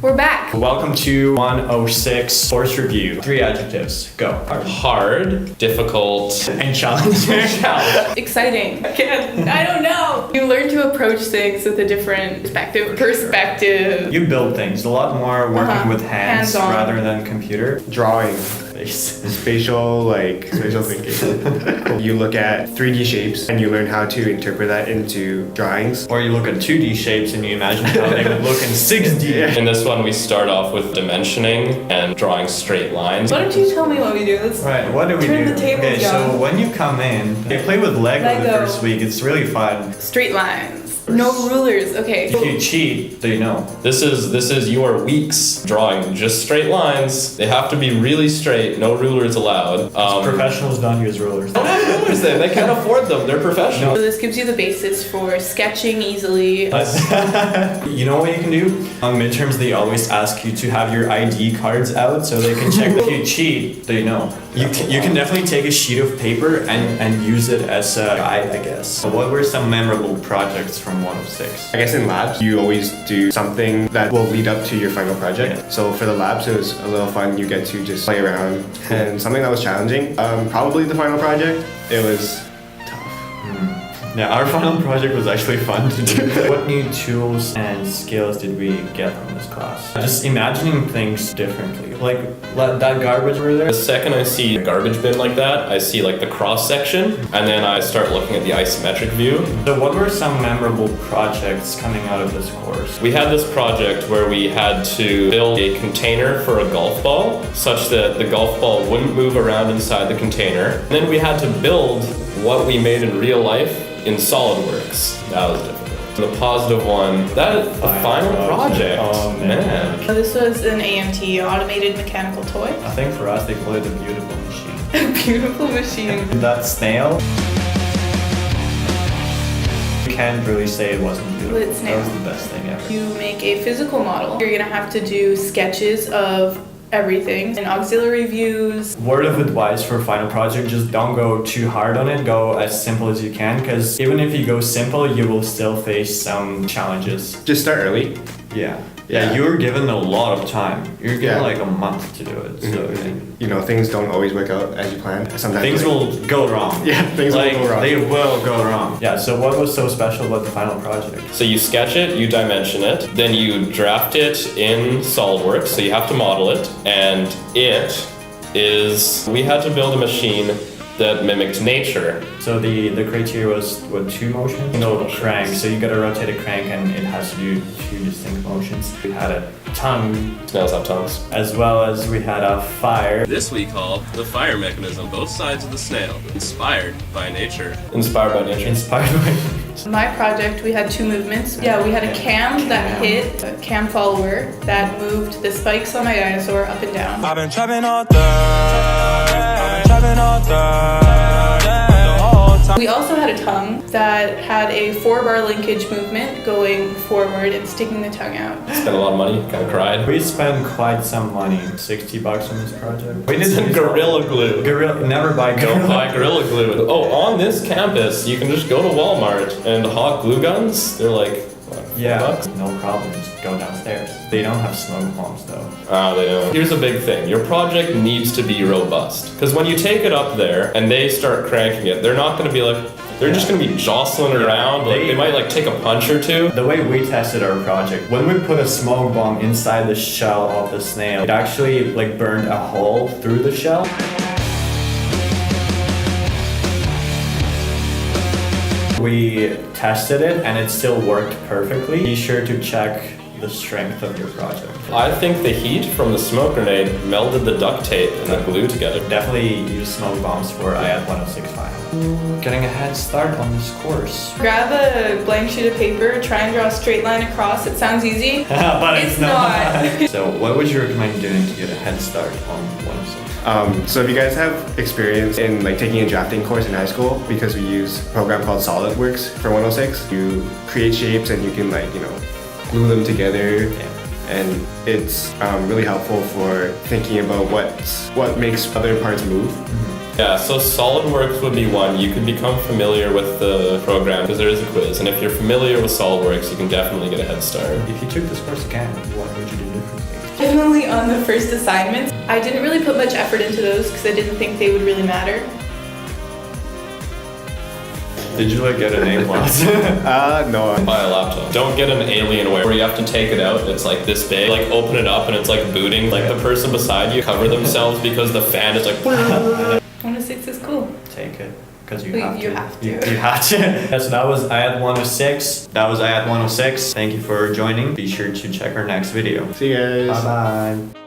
We're back. Welcome to 106 course review. 3 adjectives. Go. Hard, difficult, And challenging. Exciting. I don't know. You learn to approach things with a different perspective. You build things. A lot more working with hands Hands-on. rather than computer. Drawing, Face. spatial thinking. You look at 3D shapes and you learn how to interpret that into drawings. Or you look at 2D shapes and you imagine how they would look in 6D. In this one, we start off with dimensioning and drawing straight lines. Why don't you tell me what we do? Let's Right, what do we turn do? the tables Okay, down. so when you come in, you play with Lego the first week. It's really fun. Straight lines. No rulers. Okay. If you cheat, they know. This is your weeks drawing just straight lines. They have to be really straight, no rulers allowed. Professionals don't use rulers. Don't have rulers then, they can't afford them, they're professional. So this gives you the basis for sketching easily. You know what you can do? On midterms, they always ask you to have your ID cards out so they can check that if you cheat, they know. You can definitely take a sheet of paper and use it as a guide, I guess. So what were some memorable projects from 106? I guess in labs, you always do something that will lead up to your final project. Yeah. So for the labs, it was a little fun. You get to just play around. And something that was challenging, probably the final project, it was tough. Yeah, our final project was actually fun to do. What new tools and skills did we get from this class? Just imagining things differently. Like that garbage over there. The second I see a garbage bin like that, I see like the cross section, and then I start looking at the isometric view. So what were some memorable projects coming out of this course? We had this project where we had to build a container for a golf ball such that the golf ball wouldn't move around inside the container. And then we had to build what we made in real life in SolidWorks. That was difficult. The positive one, that is the final project. Oh, man. So this was an AMT, automated mechanical toy. I think for us, they call it a beautiful machine. A beautiful machine. That snail, you can't really say it wasn't beautiful. Lit snail. That was the best thing ever. You make a physical model. You're gonna have to do sketches of everything and auxiliary views. Word of advice for final project, just don't go too hard on it. Go as simple as you can, because even if you go simple, you will still face some challenges. Just start early. Yeah, Yeah. you're given a lot of time. You're given Yeah. like a month to do it. So You know, things don't always work out as you planned. Sometimes things will go wrong. Yeah, things like, will go wrong. They will go wrong. Yeah, so what was so special about the final project? So you sketch it, you dimension it, then you draft it in SolidWorks, so you have to model it, and we had to build a machine that mimicked nature. So the criteria was what, 2 motions? No, crank. So you gotta rotate a crank and it has to do 2 distinct motions. We had a tongue, Snails have tongues. as well as we had a fire. This we call the fire mechanism, both sides of the snail, inspired by nature. Inspired by nature. Inspired by My project, we had 2 movements. Yeah, we had a cam that hit a cam follower that moved the spikes on my dinosaur up and down. I've been trapping all day. I've been trapping all day. The whole time. We also had a tongue that had a 4-bar linkage movement going forward and sticking the tongue out. Spent a lot of money, kind of cried. We spent quite some money, $60 on this project. We did Some Gorilla Glue. Never buy Don't buy Gorilla Glue. Oh, on this campus, you can just go to Walmart and hawk glue guns. They're like, what, Yeah, $4? no problem. Just go downstairs. They don't have smoke bombs though. They don't. Here's a big thing. Your project needs to be robust. Because when you take it up there and they start cranking it, they're not going to be like, they're just going to be jostling around. Like, they might like take a punch or two. The way we tested our project, when we put a smoke bomb inside the shell of the snail, it actually like burned a hole through the shell. We tested it and it still worked perfectly. Be sure to check the strength of your project. I think the heat from the smoke grenade melded the duct tape and the glue together. Definitely use smoke bombs for IAT106 final. Getting a head start on this course. Grab a blank sheet of paper, try and draw a straight line across. It sounds easy. But It's not. So what would you recommend doing to get a head start on 106? So if you guys have experience in like taking a drafting course in high school, because we use a program called SolidWorks for 106, you create shapes and you can glue them together. And it's really helpful for thinking about what makes other parts move. Yeah, so SolidWorks would be one. You could become familiar with the program because there is a quiz. And if you're familiar with SolidWorks, you can definitely get a head start. If you took this course again, what would you do differently? Definitely on the first assignments. I didn't really put much effort into those because I didn't think they would really matter. Did you like get an A plus? No. Buy a laptop. Don't get an Alienware where you have to take it out and it's like this big. Like open it up and it's like booting. Like the person beside you cover themselves because the fan is like. 106 is cool. Take it. Because you Wait, have to. you have to. You have to. Yeah, so that was IAT106. That was IAT106. Thank you for joining. Be sure to check our next video. See you guys. Bye bye.